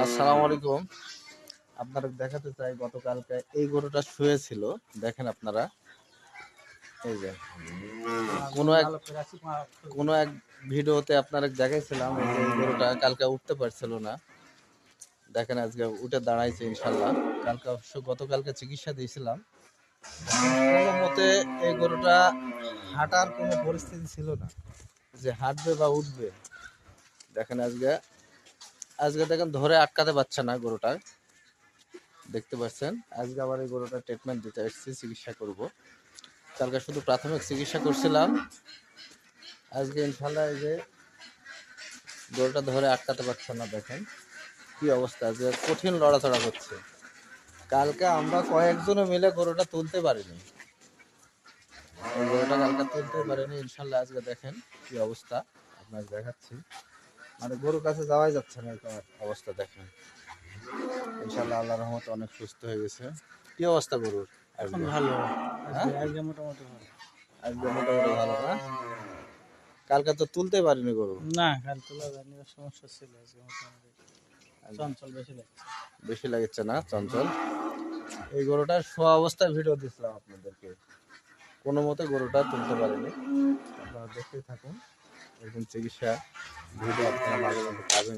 আসসালামু আলাইকুম। আপনাদের দেখাতে চাই গতকালকে এই গরুটা শুয়েছিল। দেখেন আপনারা, এই যে কোনো এক কোনো এক ভিডিওতে আপনারা দেখাইছিলাম এই যে এই গরুটা কালকে উঠতে পারছিল না। দেখেন আজকে উঠে দাঁড়াইছে ইনশাল্লাহ। কালকে অবশ্য গতকালকে চিকিৎসা দিয়েছিলাম। কোনো মতে এই গরুটা হাঁটার কোনো পরিস্থিতি ছিল না যে হাঁটবে বা উঠবে। দেখেন আজকে আজকে দেখেন ধরে আটকাতে পারছে না গরুটা, দেখতে পাচ্ছেন। আজকে আবার এই গরুটা ট্রিটমেন্ট দিতে এসেছি, চিকিৎসা করব। কালকে শুধু প্রাথমিক চিকিৎসা করছিলাম, আজকে ইনশাল্লাহ এই যে গরুটা ধরে আটকাতে পারছে না। দেখেন কি অবস্থা, আজকে কঠিন লড়াচড়া করছে। কালকে আমরা কয়েকজনে মিলে গরুটা তুলতে পারিনি, এই গরুটা কালকে তুলতে পারিনি। ইনশাল্লাহ আজকে দেখেন কি অবস্থা, আপনাকে দেখাচ্ছি। মানে গরুর কাছে যাওয়াই যাচ্ছে না, এরকম অবস্থা দেখেন। ইনশাল্লাহ আল্লাহর রহমতে অনেক সুস্থ হয়ে গেছে। কি অবস্থা গরুর? এখন ভালো। হ্যাঁ? আজকে মোটামুটি ভালো। আজকে মোটামুটি ভালো না? কালকে তো তুলতে পারিনি গরু। না, কাল তোলা যায়নি, সমস্যা ছিল। আজকে মোটামুটি চঞ্চল বেশি লাগছে। বেশি লাগছে না চঞ্চল? এই গরুটার শোয়া অবস্থায় ভিডিও দিছিলাম আপনাদেরকে, কোনো মতে গরুটা তুলতে পারিনি। আপনারা দেখতেই থাকুন, এরকম চিকিৎসা ভিডিও আপনারা মাঝে মধ্যে পাবেন।